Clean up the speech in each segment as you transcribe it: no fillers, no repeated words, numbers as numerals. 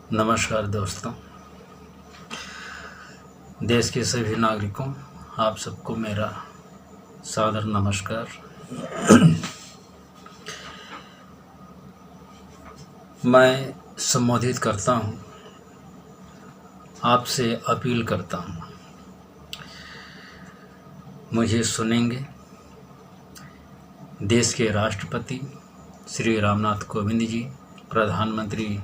नमस्कार दोस्तों, देश के सभी नागरिकों, आप सबको मेरा सादर नमस्कार। मैं संबोधित करता हूँ, आपसे अपील करता हूँ, मुझे सुनेंगे। देश के राष्ट्रपति श्री रामनाथ कोविंद जी, प्रधानमंत्री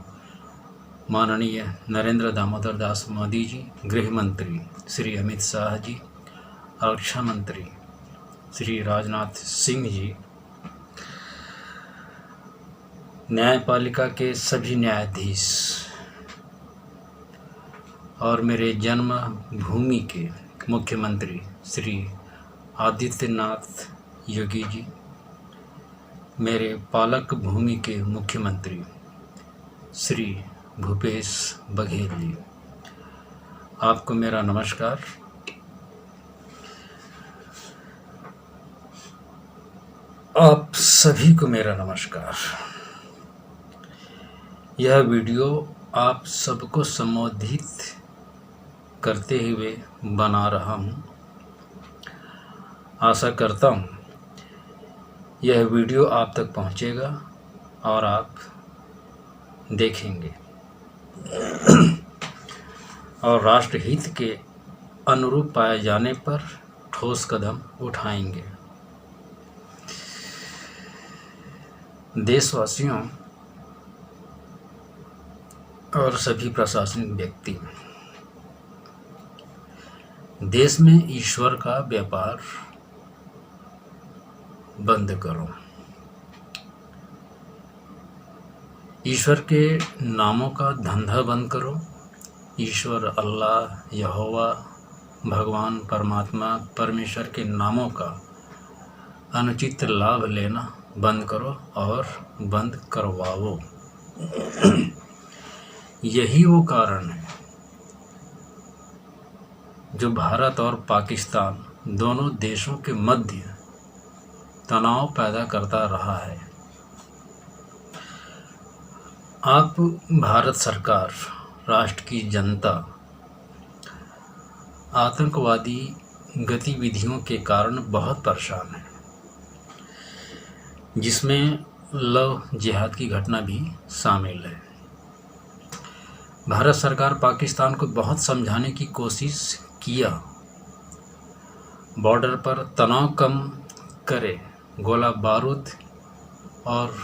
माननीय नरेंद्र दामोदर दास मोदी जी, गृह मंत्री श्री अमित शाह जी, रक्षा मंत्री श्री राजनाथ सिंह जी, न्यायपालिका के सभी न्यायाधीश और मेरे जन्म भूमि के मुख्यमंत्री श्री आदित्यनाथ योगी जी, मेरे पालक भूमि के मुख्यमंत्री श्री भूपेश बघेल जी, आपको मेरा नमस्कार। आप सभी को मेरा नमस्कार। यह वीडियो आप सबको संबोधित करते हुए बना रहा हूँ। आशा करता हूँ यह वीडियो आप तक पहुँचेगा और आप देखेंगे और राष्ट्रहित के अनुरूप पाए जाने पर ठोस कदम उठाएंगे। देशवासियों और सभी प्रशासनिक व्यक्ति, देश में ईश्वर का व्यापार बंद करो। ईश्वर के नामों का धंधा बंद करो। ईश्वर, अल्लाह, यहोवा, भगवान, परमात्मा, परमेश्वर के नामों का अनुचित लाभ लेना बंद करो और बंद करवाओ। यही वो कारण है जो भारत और पाकिस्तान दोनों देशों के मध्य तनाव पैदा करता रहा है। आप, भारत सरकार, राष्ट्र की जनता आतंकवादी गतिविधियों के कारण बहुत परेशान है, जिसमें लव जिहाद की घटना भी शामिल है। भारत सरकार पाकिस्तान को बहुत समझाने की कोशिश किया, बॉर्डर पर तनाव कम करे, गोला बारूद और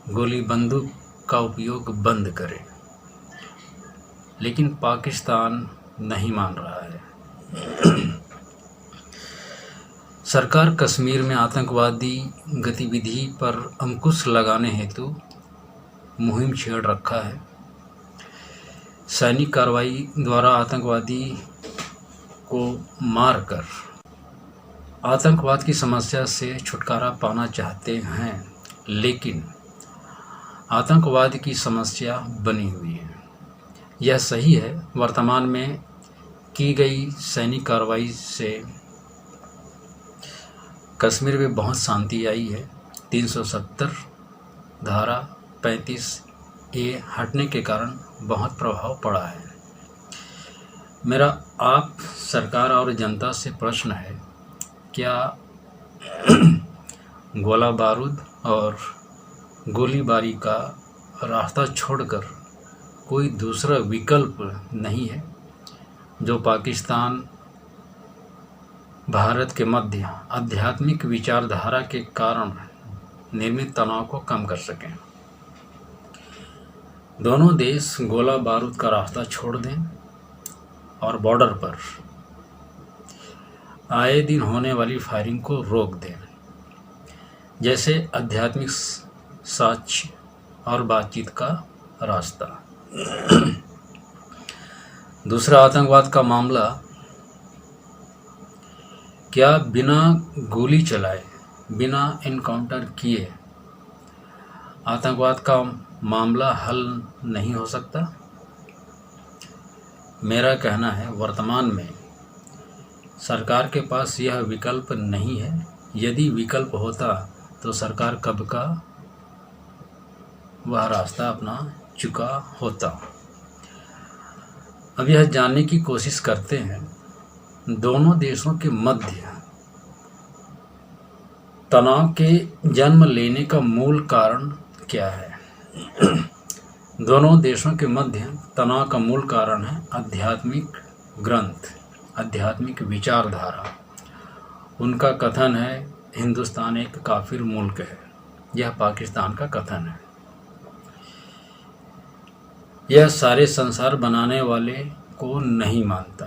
गोली बंदूक का उपयोग बंद करे, लेकिन पाकिस्तान नहीं मान रहा है। सरकार कश्मीर में आतंकवादी गतिविधि पर अंकुश लगाने हेतु मुहिम छेड़ रखा है। सैनिक कार्रवाई द्वारा आतंकवादी को मारकर आतंकवाद की समस्या से छुटकारा पाना चाहते हैं, लेकिन आतंकवाद की समस्या बनी हुई है। यह सही है, वर्तमान में की गई सैनिक कार्रवाई से कश्मीर में बहुत शांति आई है। 370 धारा 35A हटने के कारण बहुत प्रभाव पड़ा है। मेरा आप सरकार और जनता से प्रश्न है, क्या गोला बारूद और गोलीबारी का रास्ता छोड़कर कोई दूसरा विकल्प नहीं है जो पाकिस्तान भारत के मध्य आध्यात्मिक विचारधारा के कारण निर्मित तनाव को कम कर सकें? दोनों देश गोला बारूद का रास्ता छोड़ दें और बॉर्डर पर आए दिन होने वाली फायरिंग को रोक दें, जैसे आध्यात्मिक साक्ष्य और बातचीत का रास्ता। दूसरा, आतंकवाद का मामला, क्या बिना गोली चलाए, बिना एनकाउंटर किए आतंकवाद का मामला हल नहीं हो सकता? मेरा कहना है, वर्तमान में सरकार के पास यह विकल्प नहीं है। यदि विकल्प होता तो सरकार कब का वह रास्ता अपना चुका होता। अब यह जानने की कोशिश करते हैं दोनों देशों के मध्य तनाव के जन्म लेने का मूल कारण क्या है। दोनों देशों के मध्य तनाव का मूल कारण है आध्यात्मिक ग्रंथ, आध्यात्मिक विचारधारा। उनका कथन है हिंदुस्तान एक काफिर मुल्क है। यह पाकिस्तान का कथन है। यह सारे संसार बनाने वाले को नहीं मानता।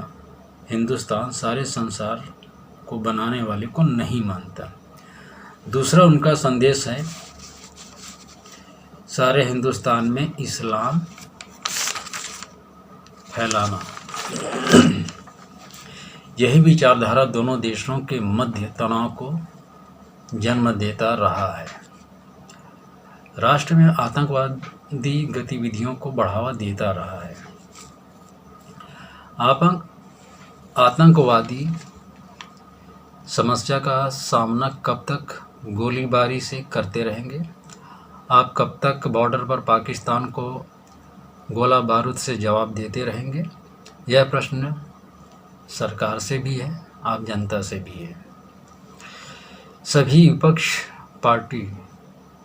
हिंदुस्तान सारे संसार को बनाने वाले को नहीं मानता। दूसरा उनका संदेश है सारे हिंदुस्तान में इस्लाम फैलाना। यही विचारधारा दोनों देशों के मध्य तनाव को जन्म देता रहा है। राष्ट्र में आतंकवादी गतिविधियों को बढ़ावा देता रहा है। आतंकवादी समस्या का सामना कब तक गोलीबारी से करते रहेंगे? आप कब तक बॉर्डर पर पाकिस्तान को गोला बारूद से जवाब देते रहेंगे? यह प्रश्न सरकार से भी है, आप जनता से भी है। सभी विपक्ष पार्टी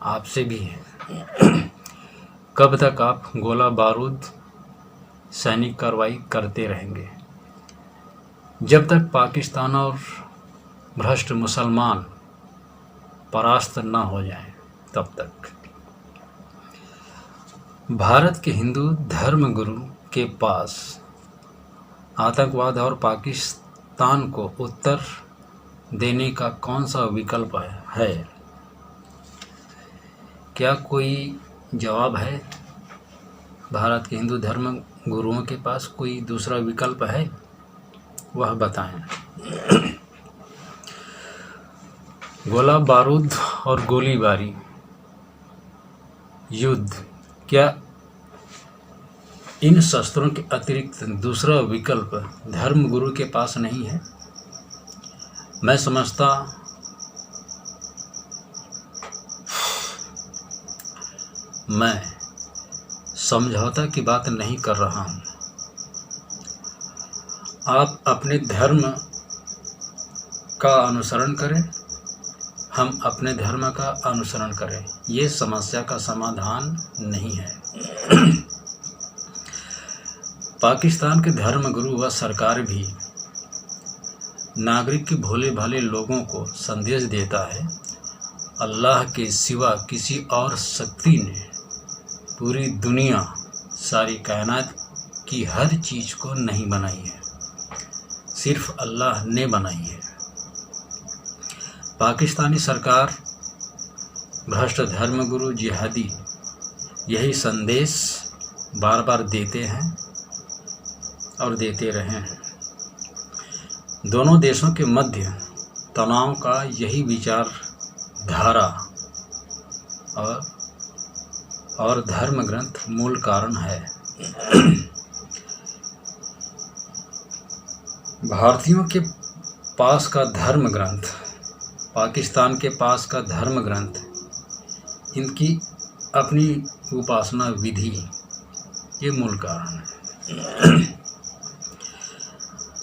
आपसे भी है। कब तक आप गोला बारूद सैनिक कार्रवाई करते रहेंगे? जब तक पाकिस्तान और भ्रष्ट मुसलमान परास्त न हो जाएं, तब तक। भारत के हिंदू धर्मगुरु के पास आतंकवाद और पाकिस्तान को उत्तर देने का कौन सा विकल्प है? क्या कोई जवाब है? भारत के हिंदू धर्म गुरुओं के पास कोई दूसरा विकल्प है? वह बताएं। गोला बारूद और गोलीबारी युद्ध, क्या इन शस्त्रों के अतिरिक्त दूसरा विकल्प धर्मगुरु के पास नहीं है? मैं समझता मैं समझौता की बात नहीं कर रहा हूं। आप अपने धर्म का अनुसरण करें, हम अपने धर्म का अनुसरण करें। ये समस्या का समाधान नहीं है। पाकिस्तान के धर्मगुरु व सरकार भी नागरिक के भोले भाले लोगों को संदेश देता है अल्लाह के सिवा किसी और शक्ति ने पूरी दुनिया, सारी कायनात की हर चीज़ को नहीं बनाई है, सिर्फ अल्लाह ने बनाई है। पाकिस्तानी सरकार, भ्रष्ट धर्मगुरु, जिहादी यही संदेश बार बार देते हैं और देते रहे हैं। दोनों देशों के मध्य तनाव का यही विचारधारा और धर्म ग्रंथ मूल कारण है। भारतीयों के पास का धर्म ग्रंथ, पाकिस्तान के पास का धर्म ग्रंथ, इनकी अपनी उपासना विधि, ये मूल कारण है।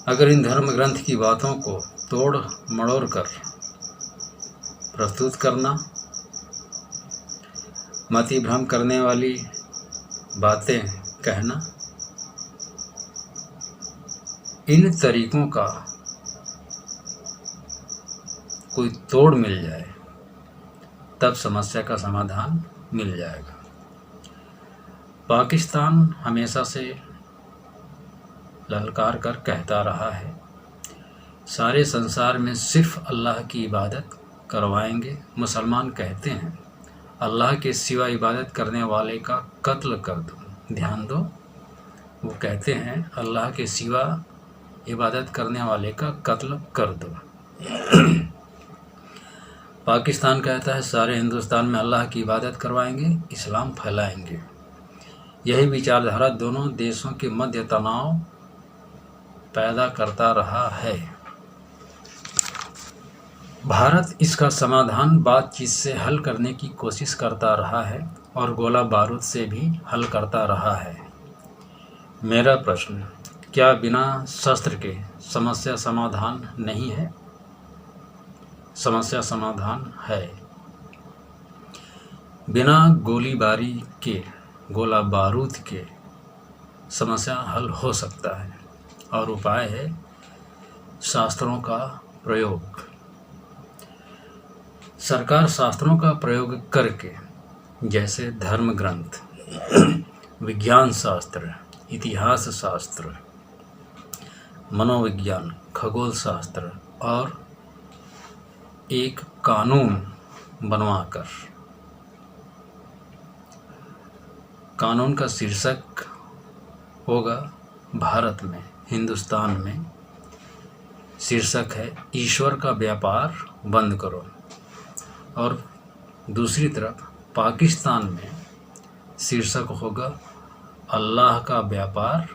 अगर इन धर्म ग्रंथ की बातों को तोड़ मड़ोड़ कर प्रस्तुत करना, मति भ्रम करने वाली बातें कहना, इन तरीकों का कोई तोड़ मिल जाए, तब समस्या का समाधान मिल जाएगा। पाकिस्तान हमेशा से ललकार कर कहता रहा है सारे संसार में सिर्फ अल्लाह की इबादत करवाएंगे। मुसलमान कहते हैं अल्लाह के सिवा इबादत करने वाले का कत्ल कर दो। ध्यान दो, वो कहते हैं अल्लाह के सिवा इबादत करने वाले का कत्ल कर दो। पाकिस्तान कहता है सारे हिंदुस्तान में अल्लाह की इबादत करवाएंगे, इस्लाम फैलाएंगे। यही विचारधारा दोनों देशों के मध्य तनाव पैदा करता रहा है। भारत इसका समाधान बातचीत से हल करने की कोशिश करता रहा है और गोला बारूद से भी हल करता रहा है। मेरा प्रश्न, क्या बिना शस्त्र के समस्या समाधान नहीं है? समस्या समाधान है। बिना गोलीबारी के, गोला बारूद के समस्या हल हो सकता है और उपाय है शास्त्रों का प्रयोग। सरकार शास्त्रों का प्रयोग करके, जैसे धर्म ग्रंथ, विज्ञान शास्त्र, इतिहास शास्त्र, मनोविज्ञान, खगोल शास्त्र और एक कानून बनवाकर, कानून का शीर्षक होगा भारत में, हिंदुस्तान में शीर्षक है ईश्वर का व्यापार बंद करो, और दूसरी तरफ पाकिस्तान में शीर्षक होगा अल्लाह का व्यापार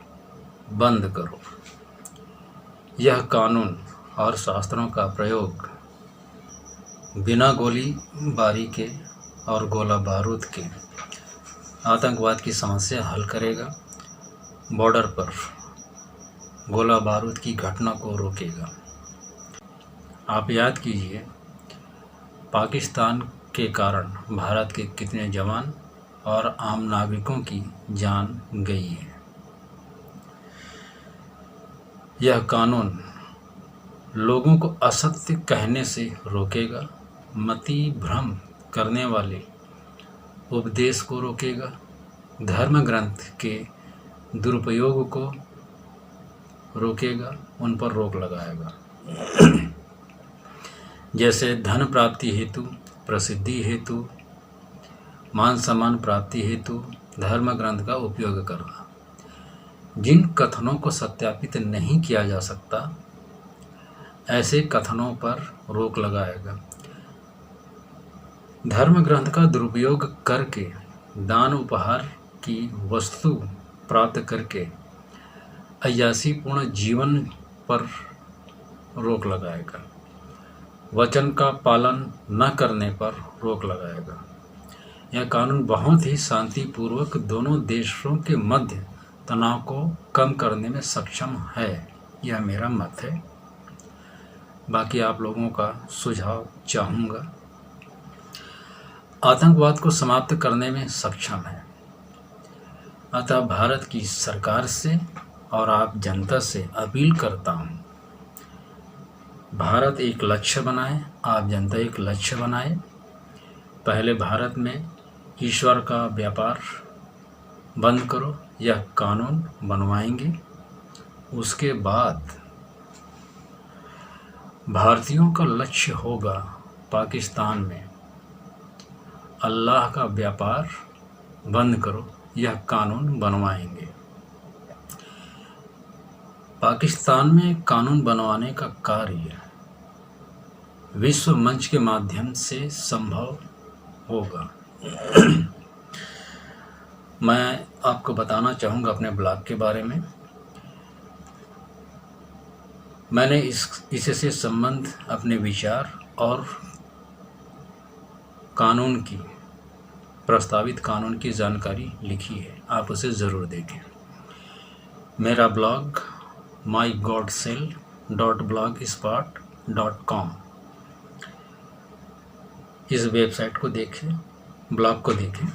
बंद करो। यह कानून और शास्त्रों का प्रयोग बिना गोलीबारी के और गोला बारूद के आतंकवाद की समस्या हल करेगा, बॉर्डर पर गोला बारूद की घटना को रोकेगा। आप याद कीजिए, पाकिस्तान के कारण भारत के कितने जवान और आम नागरिकों की जान गई है। यह कानून लोगों को असत्य कहने से रोकेगा, मति भ्रम करने वाले उपदेश को रोकेगा, धर्म ग्रंथ के दुरुपयोग को रोकेगा, उन पर रोक लगाएगा। जैसे धन प्राप्ति हेतु, प्रसिद्धि हेतु, मान सम्मान प्राप्ति हेतु धर्म ग्रंथ का उपयोग करना। जिन कथनों को सत्यापित नहीं किया जा सकता, ऐसे कथनों पर रोक लगाएगा। धर्म ग्रंथ का दुरुपयोग करके दान उपहार की वस्तु प्राप्त करके अय्यासीपूर्ण जीवन पर रोक लगाएगा। वचन का पालन न करने पर रोक लगाएगा। यह कानून बहुत ही शांतिपूर्वक दोनों देशों के मध्य तनाव को कम करने में सक्षम है। यह मेरा मत है, बाकी आप लोगों का सुझाव चाहूँगा। आतंकवाद को समाप्त करने में सक्षम है। अतः भारत की सरकार से और आप जनता से अपील करता हूँ, भारत एक लक्ष्य बनाए, आप जनता एक लक्ष्य बनाए। पहले भारत में ईश्वर का व्यापार बंद करो, यह कानून बनवाएंगे। उसके बाद भारतीयों का लक्ष्य होगा पाकिस्तान में अल्लाह का व्यापार बंद करो, यह कानून बनवाएंगे। पाकिस्तान में कानून बनवाने का कार्य विश्व मंच के माध्यम से संभव होगा। मैं आपको बताना चाहूँगा अपने ब्लॉग के बारे में। मैंने इससे संबंध अपने विचार और कानून की, प्रस्तावित कानून की जानकारी लिखी है, आप उसे ज़रूर देखें। मेरा ब्लॉग mygodcell.blogspot.com, इस वेबसाइट को देखें, ब्लॉग को देखें।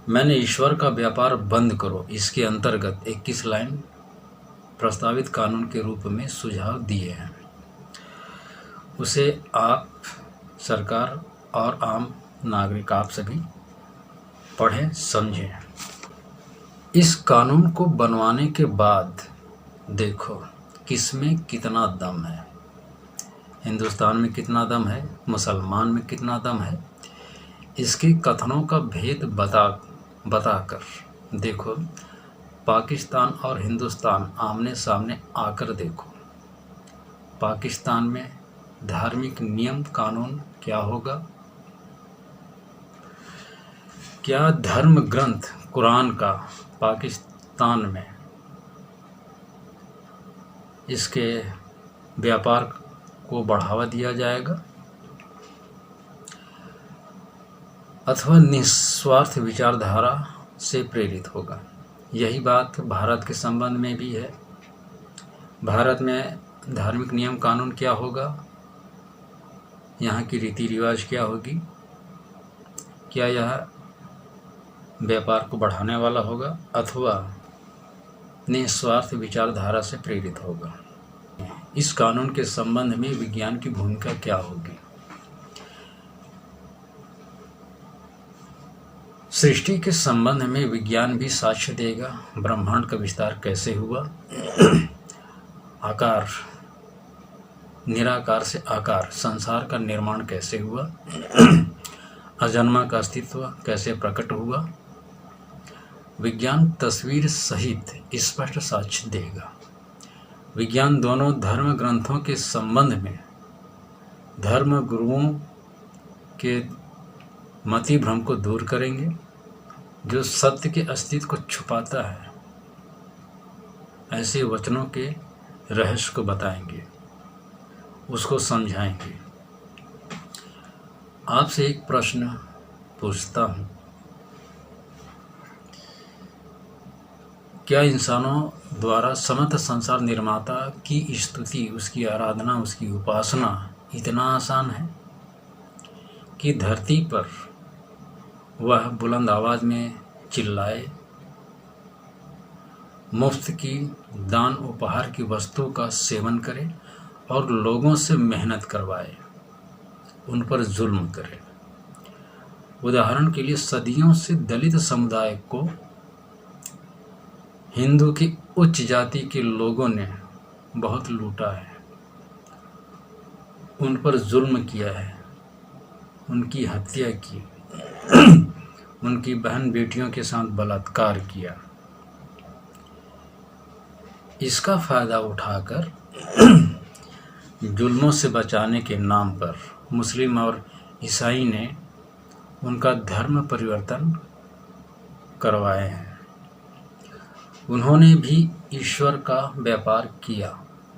मैंने ईश्वर का व्यापार बंद करो, इसके अंतर्गत 21 लाइन प्रस्तावित कानून के रूप में सुझाव दिए हैं। उसे आप, सरकार और आम नागरिक, आप सभी पढ़ें, समझें। इस कानून को बनवाने के बाद देखो किसमें कितना दम है। हिंदुस्तान में कितना दम है, मुसलमान में कितना दम है, इसके कथनों का भेद बताकर देखो। पाकिस्तान और हिंदुस्तान आमने सामने आकर देखो। पाकिस्तान में धार्मिक नियम कानून क्या होगा? क्या धर्म ग्रंथ कुरान का पाकिस्तान में इसके व्यापार को बढ़ावा दिया जाएगा अथवा निस्वार्थ विचारधारा से प्रेरित होगा? यही बात भारत के संबंध में भी है। भारत में धार्मिक नियम कानून क्या होगा, यहाँ की रीति रिवाज क्या होगी, क्या यह व्यापार को बढ़ाने वाला होगा अथवा निस्वार्थ विचारधारा से प्रेरित होगा। इस कानून के संबंध में विज्ञान की भूमिका क्या होगी। सृष्टि के संबंध में विज्ञान भी साक्ष्य देगा। ब्रह्मांड का विस्तार कैसे हुआ, आकार निराकार से आकार, संसार का निर्माण कैसे हुआ, अजन्मा का अस्तित्व कैसे प्रकट हुआ, विज्ञान तस्वीर सहित स्पष्ट साक्ष्य देगा। विज्ञान दोनों धर्म ग्रंथों के संबंध में धर्म गुरुओं के मति भ्रम को दूर करेंगे। जो सत्य के अस्तित्व को छुपाता है, ऐसे वचनों के रहस्य को बताएंगे, उसको समझाएंगे। आपसे एक प्रश्न पूछता हूँ, क्या इंसानों द्वारा समस्त संसार निर्माता की स्तुति, उसकी आराधना, उसकी उपासना इतना आसान है कि धरती पर वह बुलंद आवाज़ में चिल्लाए, मुफ्त की दान उपहार की वस्तु का सेवन करे और लोगों से मेहनत करवाए, उन पर जुल्म करे। उदाहरण के लिए सदियों से दलित समुदाय को हिंदू की उच्च जाति के लोगों ने बहुत लूटा है, उन पर जुल्म किया है, उनकी हत्या की, उनकी बहन बेटियों के साथ बलात्कार किया। इसका फायदा उठाकर जुल्मों से बचाने के नाम पर मुस्लिम और ईसाई ने उनका धर्म परिवर्तन करवाए हैं। उन्होंने भी ईश्वर का व्यापार किया,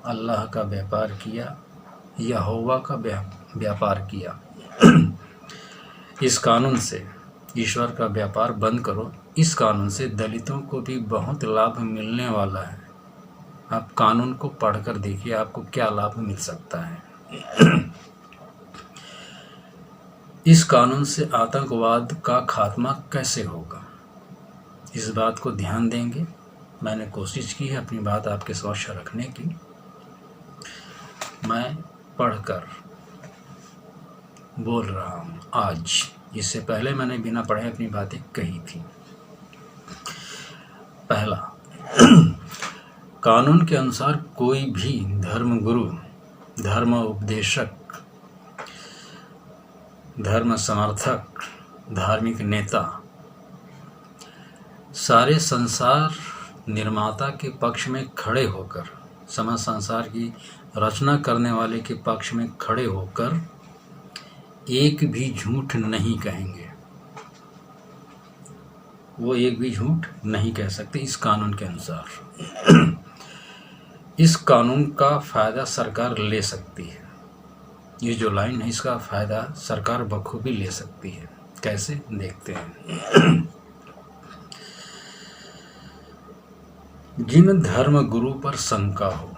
अल्लाह का व्यापार किया, यहोवा का व्यापार किया। इस कानून से ईश्वर का व्यापार बंद करो। इस कानून से दलितों को भी बहुत लाभ मिलने वाला है। आप कानून को पढ़कर देखिए, आपको क्या लाभ मिल सकता है। इस कानून से आतंकवाद का खात्मा कैसे होगा, इस बात को ध्यान देंगे। मैंने कोशिश की है अपनी बात आपके समक्ष रखने की। मैं पढ़कर बोल रहा हूँ आज, इससे पहले मैंने बिना पढ़े अपनी बातें कही थी। पहला, कानून के अनुसार कोई भी धर्मगुरु, धर्म उपदेशक, धर्म समर्थक, धार्मिक नेता सारे संसार निर्माता के पक्ष में खड़े होकर, समस्त संसार की रचना करने वाले के पक्ष में खड़े होकर एक भी झूठ नहीं कहेंगे। वो एक भी झूठ नहीं कह सकते इस कानून के अनुसार। इस कानून का फायदा सरकार ले सकती है। ये जो लाइन है, इसका फायदा सरकार बखूबी ले सकती है। कैसे, देखते हैं। जिन धर्म गुरु पर शंका हो,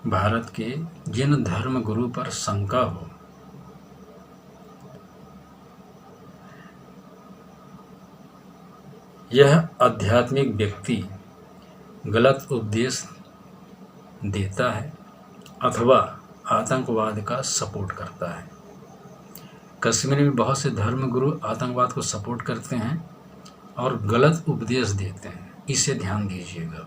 भारत के जिन धर्म गुरु पर शंका हो, यह आध्यात्मिक व्यक्ति गलत उपदेश देता है अथवा आतंकवाद का सपोर्ट करता है। कश्मीर में बहुत से धर्मगुरु आतंकवाद को सपोर्ट करते हैं और गलत उपदेश देते हैं, इसे ध्यान दीजिएगा।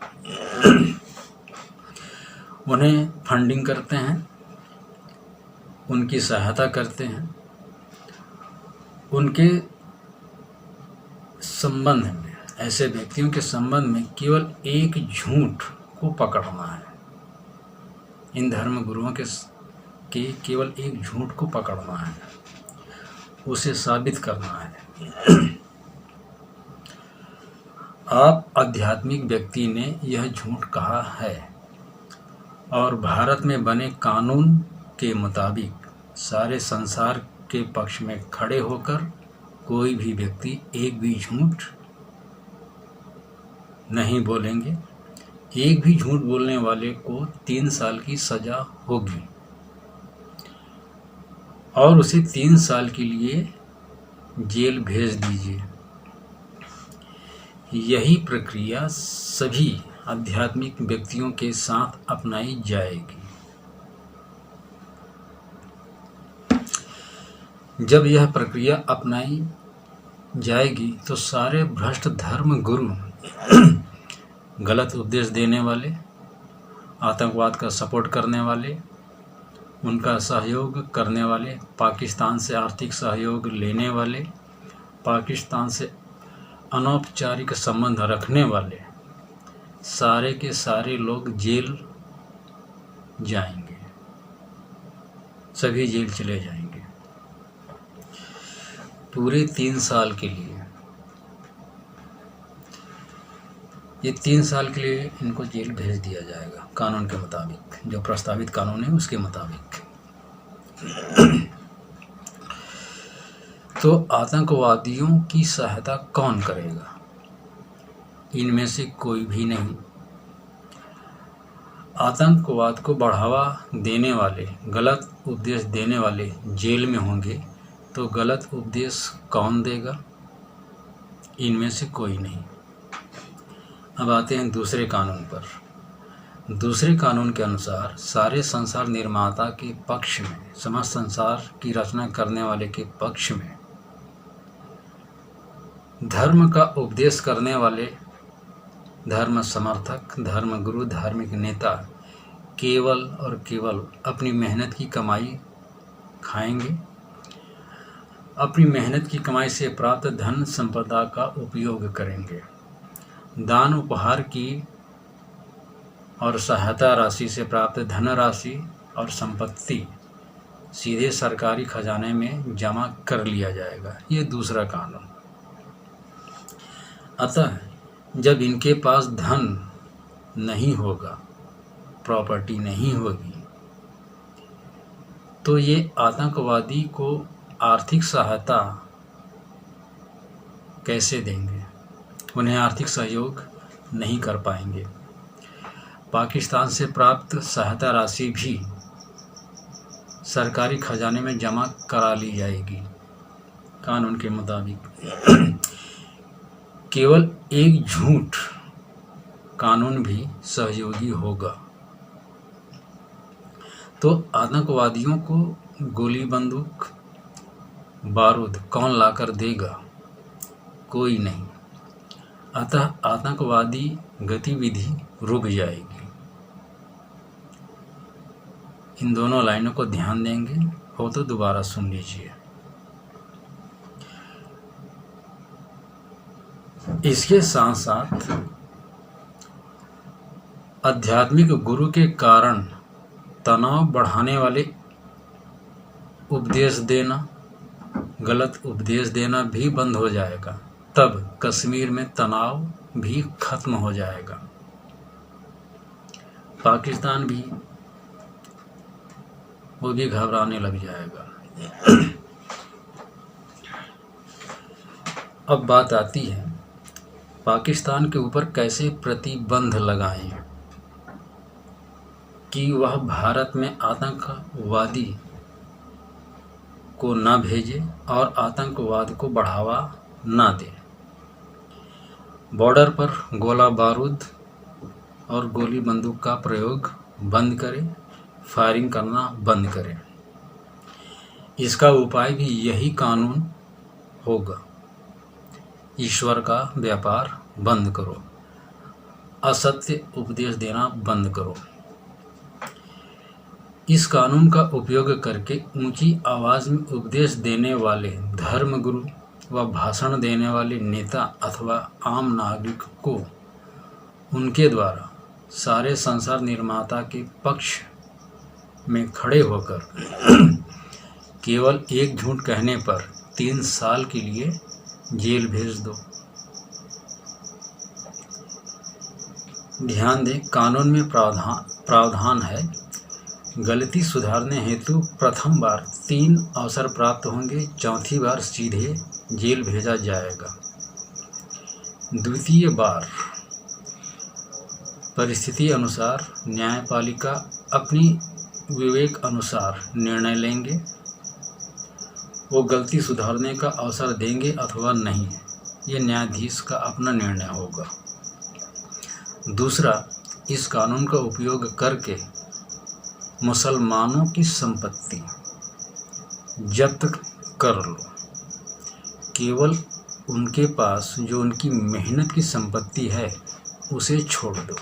उन्हें फंडिंग करते हैं, उनकी सहायता करते हैं। उनके संबंध में, ऐसे व्यक्तियों के संबंध में केवल एक झूठ को पकड़ना है। इन धर्म गुरुओं के केवल एक झूठ को पकड़ना है, उसे साबित करना है। आप आध्यात्मिक व्यक्ति ने यह झूठ कहा है और भारत में बने कानून के मुताबिक सारे संसार के पक्ष में खड़े होकर कोई भी व्यक्ति एक भी झूठ नहीं बोलेंगे। एक भी झूठ बोलने वाले को 3 साल की सजा होगी और उसे 3 साल के लिए जेल भेज दीजिए। यही प्रक्रिया सभी आध्यात्मिक व्यक्तियों के साथ अपनाई जाएगी। जब यह प्रक्रिया अपनाई जाएगी तो सारे भ्रष्ट धर्म गुरु, गलत उपदेश देने वाले, आतंकवाद का सपोर्ट करने वाले, उनका सहयोग करने वाले, पाकिस्तान से आर्थिक सहयोग लेने वाले, पाकिस्तान से अनौपचारिक संबंध रखने वाले, सारे के सारे लोग जेल जाएंगे, सभी जेल चले जाएंगे पूरे 3 साल के लिए। ये 3 साल के लिए इनको जेल भेज दिया जाएगा कानून के मुताबिक, जो प्रस्तावित कानून है उसके मुताबिक। तो आतंकवादियों की सहायता कौन करेगा? इनमें से कोई भी नहीं। आतंकवाद को बढ़ावा देने वाले, गलत उपदेश देने वाले जेल में होंगे, तो गलत उपदेश कौन देगा? इनमें से कोई नहीं। अब आते हैं दूसरे कानून पर। दूसरे कानून के अनुसार सारे संसार निर्माता के पक्ष में, समस्त संसार की रचना करने वाले के पक्ष में, धर्म का उपदेश करने वाले धर्म समर्थक, धर्म गुरु, धार्मिक नेता केवल और केवल अपनी मेहनत की कमाई खाएंगे। अपनी मेहनत की कमाई से प्राप्त धन संपदा का उपयोग करेंगे। दान उपहार की और सहायता राशि से प्राप्त धनराशि और संपत्ति सीधे सरकारी खजाने में जमा कर लिया जाएगा। ये दूसरा कानून। अतः जब इनके पास धन नहीं होगा, प्रॉपर्टी नहीं होगी, तो ये आतंकवादी को आर्थिक सहायता कैसे देंगे? उन्हें आर्थिक सहयोग नहीं कर पाएंगे। पाकिस्तान से प्राप्त सहायता राशि भी सरकारी खजाने में जमा करा ली जाएगी कानून के मुताबिक। केवल एक झूठ कानून भी सहयोगी होगा। तो आतंकवादियों को गोली बंदूक बारूद कौन लाकर देगा? कोई नहीं। अतः आतंकवादी गतिविधि रुक जाएगी। इन दोनों लाइनों को ध्यान देंगे हो तो दोबारा सुन लीजिए। इसके साथ साथ आध्यात्मिक गुरु के कारण तनाव बढ़ाने वाले उपदेश देना, गलत उपदेश देना भी बंद हो जाएगा। तब कश्मीर में तनाव भी खत्म हो जाएगा। पाकिस्तान भी, वो भी घबराने लग जाएगा। अब बात आती है पाकिस्तान के ऊपर कैसे प्रतिबंध लगाएं कि वह भारत में आतंकवादी को न भेजे और आतंकवाद को बढ़ावा न दे। बॉर्डर पर गोला बारूद और गोली बंदूक का प्रयोग बंद करें, फायरिंग करना बंद करें। इसका उपाय भी यही कानून होगा। ईश्वर का व्यापार बंद करो, असत्य उपदेश देना बंद करो। इस कानून का उपयोग करके ऊंची आवाज में उपदेश देने वाले धर्मगुरु व भाषण देने वाले नेता अथवा आम नागरिक को उनके द्वारा सारे संसार निर्माता के पक्ष में खड़े होकर केवल एक झूठ कहने पर 3 साल के लिए जेल भेज दो। ध्यान दें, कानून में प्रावधान है गलती सुधारने हेतु प्रथम बार 3 अवसर प्राप्त होंगे, चौथी बार सीधे जेल भेजा जाएगा। द्वितीय बार परिस्थिति अनुसार न्यायपालिका अपनी विवेक अनुसार निर्णय लेंगे। वो गलती सुधारने का अवसर देंगे अथवा नहीं, ये न्यायाधीश का अपना निर्णय होगा। दूसरा, इस कानून का उपयोग करके मुसलमानों की संपत्ति जब्त कर लो। केवल उनके पास जो उनकी मेहनत की संपत्ति है उसे छोड़ दो।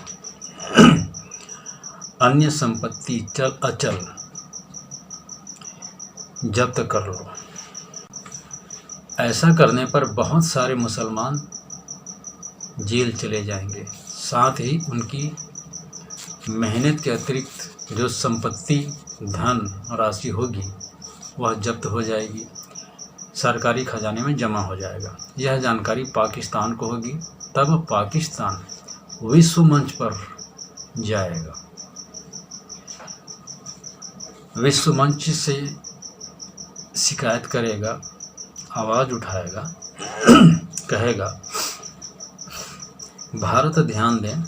अन्य संपत्ति चल अचल जब्त कर लो। ऐसा करने पर बहुत सारे मुसलमान जेल चले जाएंगे, साथ ही उनकी मेहनत के अतिरिक्त जो संपत्ति धन राशि होगी वह जब्त हो जाएगी, सरकारी खजाने में जमा हो जाएगा। यह जानकारी पाकिस्तान को होगी, तब पाकिस्तान विश्व मंच पर जाएगा। विश्व मंच से शिकायत करेगा, आवाज़ उठाएगा, कहेगा भारत ध्यान दें,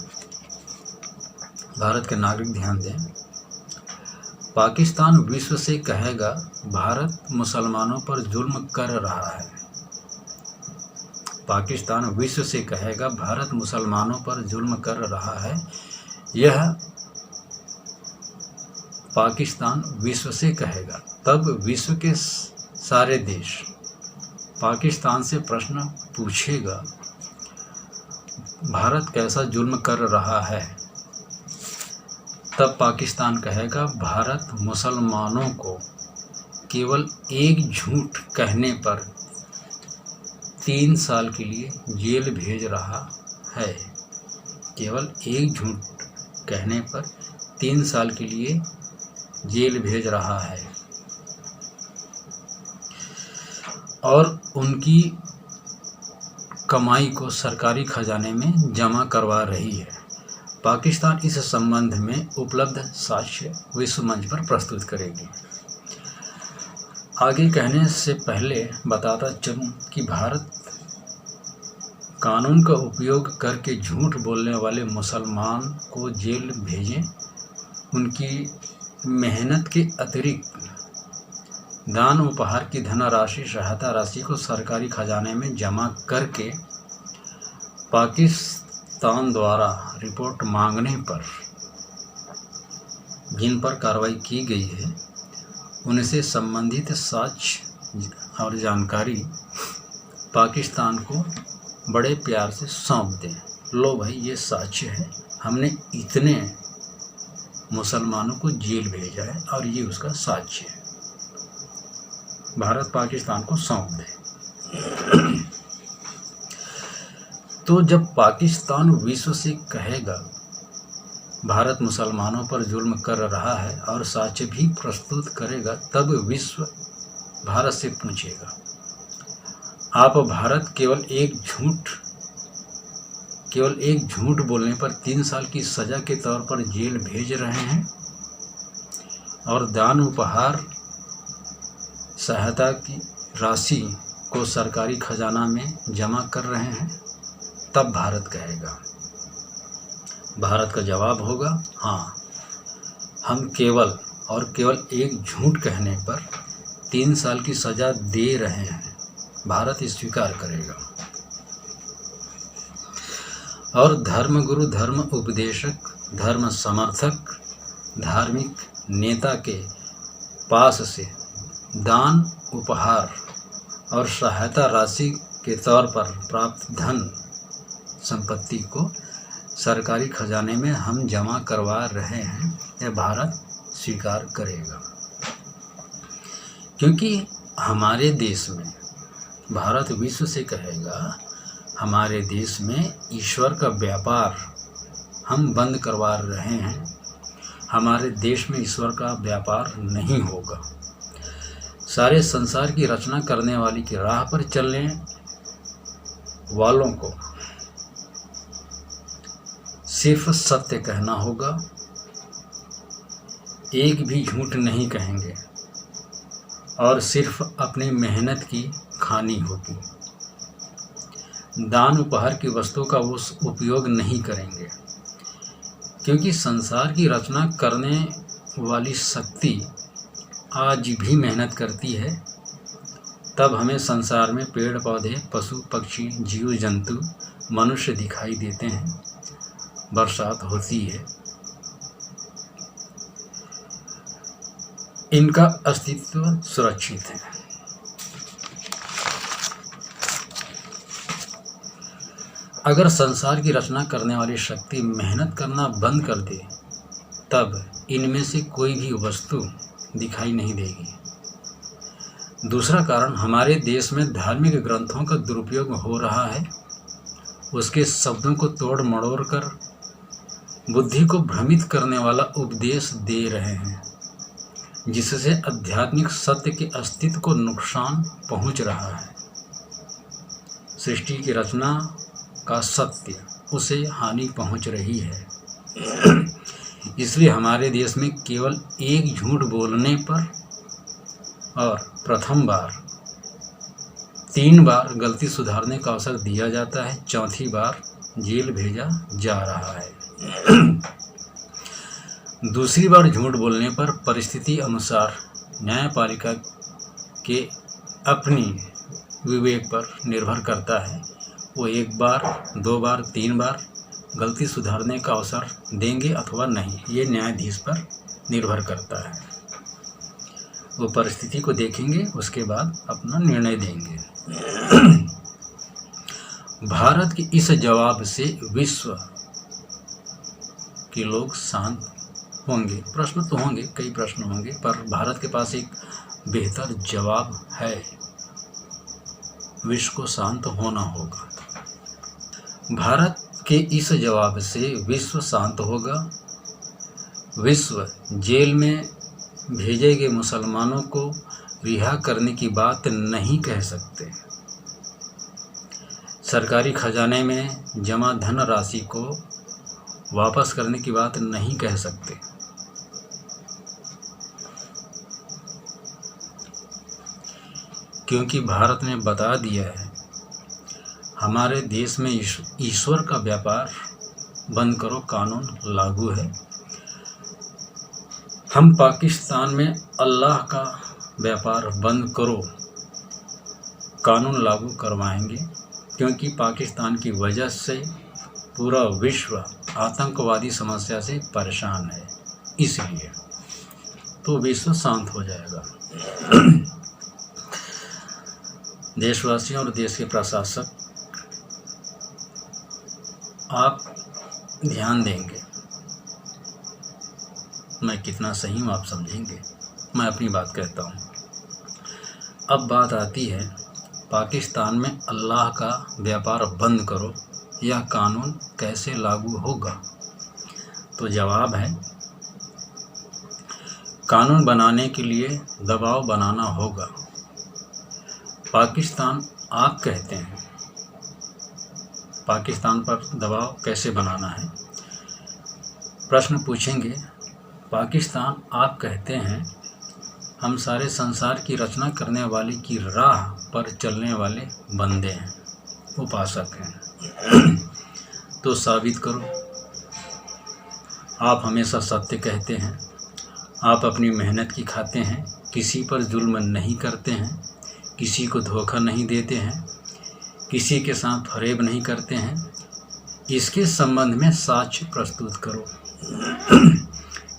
भारत के नागरिक ध्यान दें। पाकिस्तान विश्व से कहेगा भारत मुसलमानों पर जुल्म कर रहा है। पाकिस्तान विश्व से कहेगा भारत मुसलमानों पर जुल्म कर रहा है। यह पाकिस्तान विश्व से कहेगा, तब विश्व के सारे देश पाकिस्तान से प्रश्न पूछेगा भारत कैसा जुल्म कर रहा है। तब पाकिस्तान कहेगा भारत मुसलमानों को केवल एक झूठ कहने पर 3 साल के लिए जेल भेज रहा है। केवल एक झूठ कहने पर 3 साल के लिए जेल भेज रहा है और उनकी कमाई को सरकारी खजाने में जमा करवा रही है। पाकिस्तान इस संबंध में उपलब्ध साक्ष्य विश्व मंच पर प्रस्तुत करेगी। आगे कहने से पहले बताता चलूं कि भारत कानून का उपयोग करके झूठ बोलने वाले मुसलमान को जेल भेजें, उनकी मेहनत के अतिरिक्त दान उपहार की धनराशि सहायता राशि को सरकारी खजाने में जमा करके पाकिस्तान द्वारा रिपोर्ट मांगने पर जिन पर कार्रवाई की गई है उनसे संबंधित साक्ष्य और जानकारी पाकिस्तान को बड़े प्यार से सौंप दें। लो भाई, ये साक्ष्य है, हमने इतने मुसलमानों को जेल भेजा है और ये उसका साक्ष्य है। भारत पाकिस्तान को सौंप दे। तो जब पाकिस्तान विश्व से कहेगा भारत मुसलमानों पर जुल्म कर रहा है और साक्ष्य भी प्रस्तुत करेगा, तब विश्व भारत से पूछेगा आप भारत केवल एक झूठ बोलने पर 3 साल की सजा के तौर पर जेल भेज रहे हैं और दान उपहार सहायता की राशि को सरकारी खजाना में जमा कर रहे हैं। तब भारत कहेगा, भारत का जवाब होगा हाँ, हम केवल एक झूठ कहने पर 3 साल की सजा दे रहे हैं। भारत इस स्वीकार करेगा और धर्मगुरु, धर्म उपदेशक, धर्म समर्थक, धार्मिक नेता के पास से दान उपहार और सहायता राशि के तौर पर प्राप्त धन संपत्ति को सरकारी खजाने में हम जमा करवा रहे हैं, यह भारत स्वीकार करेगा। क्योंकि हमारे देश में, भारत विश्व से कहेगा हमारे देश में ईश्वर का व्यापार हम बंद करवा रहे हैं, हमारे देश में ईश्वर का व्यापार नहीं होगा। सारे संसार की रचना करने वाली की राह पर चलने वालों को सिर्फ सत्य कहना होगा, एक भी झूठ नहीं कहेंगे और सिर्फ अपनी मेहनत की खानी होगी। दान उपहार की वस्तु का वो उपयोग नहीं करेंगे, क्योंकि संसार की रचना करने वाली शक्ति आज भी मेहनत करती है। तब हमें संसार में पेड़ पौधे, पशु पक्षी, जीव जंतु, मनुष्य दिखाई देते हैं, बरसात होती है। इनका अस्तित्व सुरक्षित है। अगर संसार की रचना करने वाली शक्ति मेहनत करना बंद कर दे, तब इनमें से कोई भी वस्तु दिखाई नहीं देगी। दूसरा कारण, हमारे देश में धार्मिक ग्रंथों का दुरुपयोग हो रहा है। उसके शब्दों को तोड़ मड़ोड़ कर बुद्धि को भ्रमित करने वाला उपदेश दे रहे हैं, जिससे आध्यात्मिक सत्य के अस्तित्व को नुकसान पहुंच रहा है। सृष्टि की रचना का सत्य उसे हानि पहुंच रही है। इसलिए हमारे देश में केवल एक झूठ बोलने पर और प्रथम बार 3 बार गलती सुधारने का अवसर दिया जाता है, चौथी बार जेल भेजा जा रहा है। दूसरी बार झूठ बोलने पर परिस्थिति अनुसार न्यायपालिका के अपनी विवेक पर निर्भर करता है। वो 1 बार, 2 बार, 3 बार गलती सुधारने का अवसर देंगे अथवा नहीं, ये न्यायाधीश पर निर्भर करता है। वो परिस्थिति को देखेंगे, उसके बाद अपना निर्णय देंगे। भारत के इस जवाब से विश्व के लोग शांत होंगे। प्रश्न तो होंगे, कई प्रश्न होंगे, पर भारत के पास एक बेहतर जवाब है। विश्व को शांत होना होगा। भारत के इस जवाब से विश्व शांत होगा। विश्व जेल में भेजे गए मुसलमानों को रिहा करने की बात नहीं कह सकते। सरकारी खजाने में जमा धन राशि को वापस करने की बात नहीं कह सकते। क्योंकि भारत ने बता दिया है, हमारे देश में ईश्वर का व्यापार बंद करो कानून लागू है। हम पाकिस्तान में अल्लाह का व्यापार बंद करो कानून लागू करवाएंगे, क्योंकि पाकिस्तान की वजह से पूरा विश्व आतंकवादी समस्या से परेशान है। इसलिए तो विश्व शांत हो जाएगा। देशवासियों और देश के प्रशासक, आप ध्यान देंगे, मैं कितना सही हूँ आप समझेंगे। मैं अपनी बात कहता हूँ। अब बात आती है, पाकिस्तान में अल्लाह का व्यापार बंद करो, यह कानून कैसे लागू होगा? तो जवाब है, कानून बनाने के लिए दबाव बनाना होगा। पाकिस्तान आप कहते हैं, पाकिस्तान पर दबाव कैसे बनाना है? प्रश्न पूछेंगे, पाकिस्तान आप कहते हैं, हम सारे संसार की रचना करने वाले की राह पर चलने वाले बंदे हैं, उपासक हैं। तो साबित करो। आप हमेशा सत्य कहते हैं, आप अपनी मेहनत की खाते हैं, किसी पर जुल्म नहीं करते हैं, किसी को धोखा नहीं देते हैं, किसी के साथ फरेब नहीं करते हैं। इसके संबंध में साक्ष्य प्रस्तुत करो।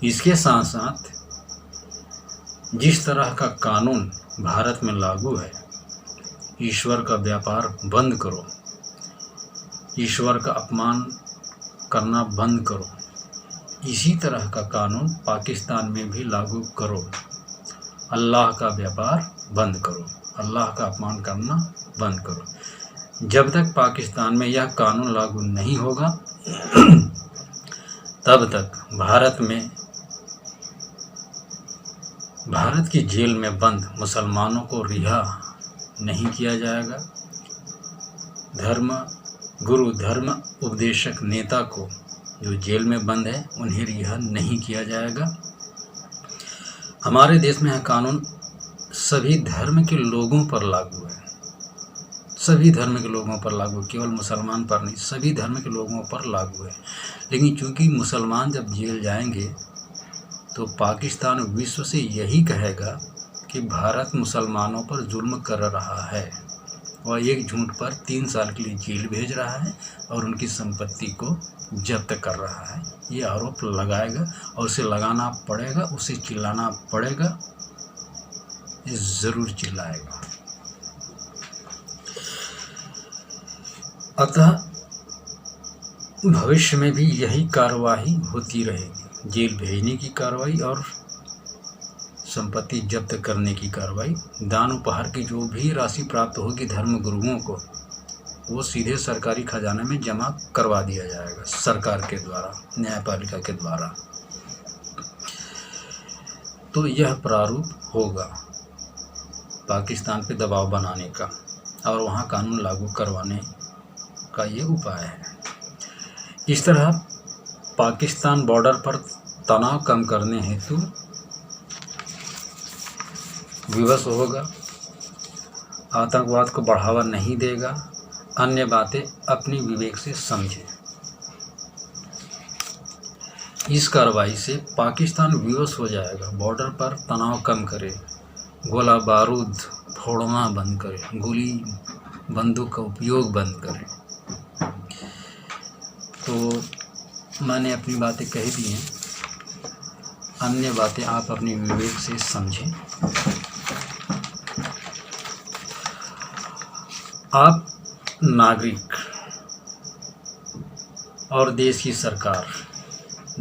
इसके साथ साथ जिस तरह का कानून भारत में लागू है, ईश्वर का व्यापार बंद करो, ईश्वर का अपमान करना बंद करो, इसी तरह का कानून पाकिस्तान में भी लागू करो। अल्लाह का व्यापार बंद करो, अल्लाह का अपमान करना बंद करो। जब तक पाकिस्तान में यह कानून लागू नहीं होगा, तब तक भारत की जेल में बंद मुसलमानों को रिहा नहीं किया जाएगा। धर्म उपदेशक नेता को जो जेल में बंद है, उन्हें रिहा नहीं किया जाएगा। हमारे देश में यह कानून सभी धर्म के लोगों पर लागू है, सभी धर्म के लोगों पर लागू, केवल मुसलमान पर नहीं, सभी धर्म के लोगों पर लागू है। लेकिन चूंकि मुसलमान जब जेल जाएंगे तो पाकिस्तान विश्व से यही कहेगा कि भारत मुसलमानों पर जुल्म कर रहा है, वह एक झूठ पर 3 साल के लिए जेल भेज रहा है और उनकी संपत्ति को जब्त कर रहा है। ये आरोप लगाएगा और उसे लगाना पड़ेगा, उसे चिल्लाना पड़ेगा, ये ज़रूर चिल्लाएगा। अतः भविष्य में भी यही कार्रवाई होती रहेगी, जेल भेजने की कार्रवाई और संपत्ति जब्त करने की कार्रवाई। दान उपहार की जो भी राशि प्राप्त होगी धर्म गुरुओं को, वो सीधे सरकारी खजाने में जमा करवा दिया जाएगा सरकार के द्वारा, न्यायपालिका के द्वारा। तो यह प्रारूप होगा पाकिस्तान पे दबाव बनाने का और वहाँ कानून लागू करवाने का ये उपाय है। इस तरह पाकिस्तान बॉर्डर पर तनाव कम करने हेतु विवश होगा, आतंकवाद को बढ़ावा नहीं देगा, अन्य बातें अपनी विवेक से समझें। इस कार्रवाई से पाकिस्तान विवश हो जाएगा, बॉर्डर पर तनाव कम करे, गोला बारूद फोड़ना बंद करे, गोली बंदूक का उपयोग बंद करे। तो मैंने अपनी बातें कह दी हैं, अन्य बातें आप अपनी विवेक से समझें। आप नागरिक और देश की सरकार,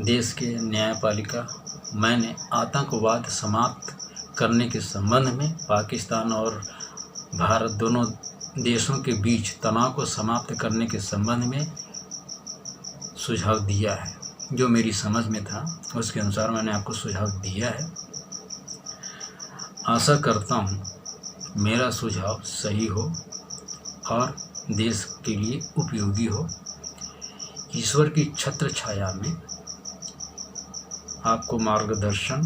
देश के न्यायपालिका, मैंने आतंकवाद समाप्त करने के संबंध में पाकिस्तान और भारत दोनों देशों के बीच तनाव को समाप्त करने के संबंध में सुझाव दिया है। जो मेरी समझ में था उसके अनुसार मैंने आपको सुझाव दिया है। आशा करता हूँ मेरा सुझाव सही हो और देश के लिए उपयोगी हो। ईश्वर की छत्र छाया में आपको मार्गदर्शन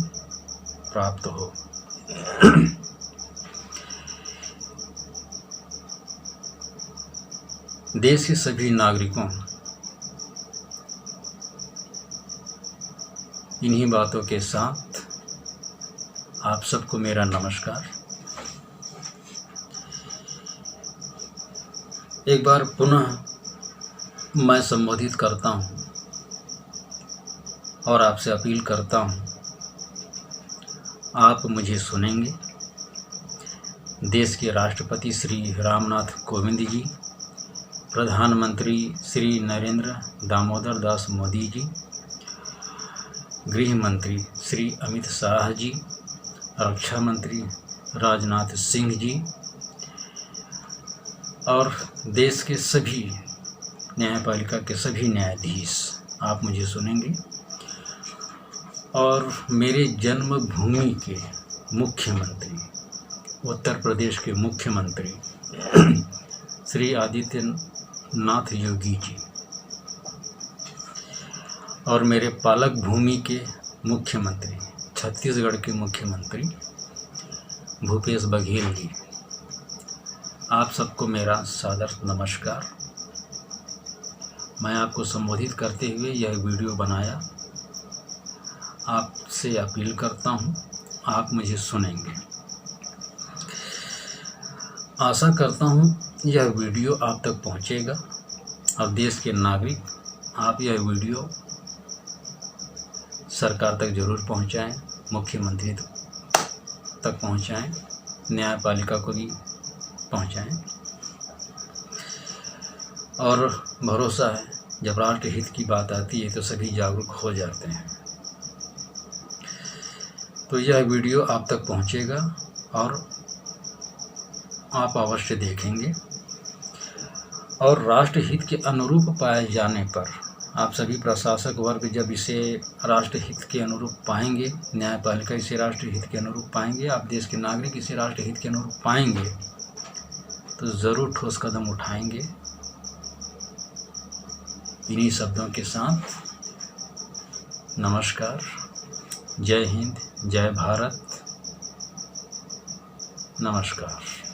प्राप्त हो। देश के सभी नागरिकों, इन्हीं बातों के साथ आप सबको मेरा नमस्कार। एक बार पुनः मैं संबोधित करता हूँ और आपसे अपील करता हूँ, आप मुझे सुनेंगे। देश के राष्ट्रपति श्री रामनाथ कोविंद जी, प्रधानमंत्री श्री नरेंद्र दामोदर दास मोदी जी, गृह मंत्री श्री अमित शाह जी, रक्षा मंत्री राजनाथ सिंह जी और देश के सभी न्यायपालिका के सभी न्यायाधीश, आप मुझे सुनेंगे। और मेरे जन्मभूमि के मुख्यमंत्री, उत्तर प्रदेश के मुख्यमंत्री श्री आदित्यनाथ योगी जी और मेरे पालक भूमि के मुख्यमंत्री, छत्तीसगढ़ के मुख्यमंत्री भूपेश बघेल जी, आप सबको मेरा सादर नमस्कार। मैं आपको संबोधित करते हुए यह वीडियो बनाया। आपसे अपील करता हूँ, आप मुझे सुनेंगे। आशा करता हूँ यह वीडियो आप तक पहुँचेगा और देश के नागरिक आप यह वीडियो सरकार तक जरूर पहुँचाएं, मुख्यमंत्री तक पहुँचाएं, न्यायपालिका को भी पहुँचाएं। और भरोसा है जब राष्ट्र हित की बात आती है तो सभी जागरूक हो जाते हैं। तो यह वीडियो आप तक पहुँचेगा और आप अवश्य देखेंगे। और राष्ट्र हित के अनुरूप पाए जाने पर आप सभी प्रशासक वर्ग जब इसे राष्ट्र हित के अनुरूप पाएंगे, न्यायपालिका इसे राष्ट्र हित के अनुरूप पाएंगे, आप देश के नागरिक इसे राष्ट्र हित के अनुरूप पाएंगे तो ज़रूर ठोस कदम उठाएंगे। इन्हीं शब्दों के साथ नमस्कार, जय हिंद, जय भारत। नमस्कार।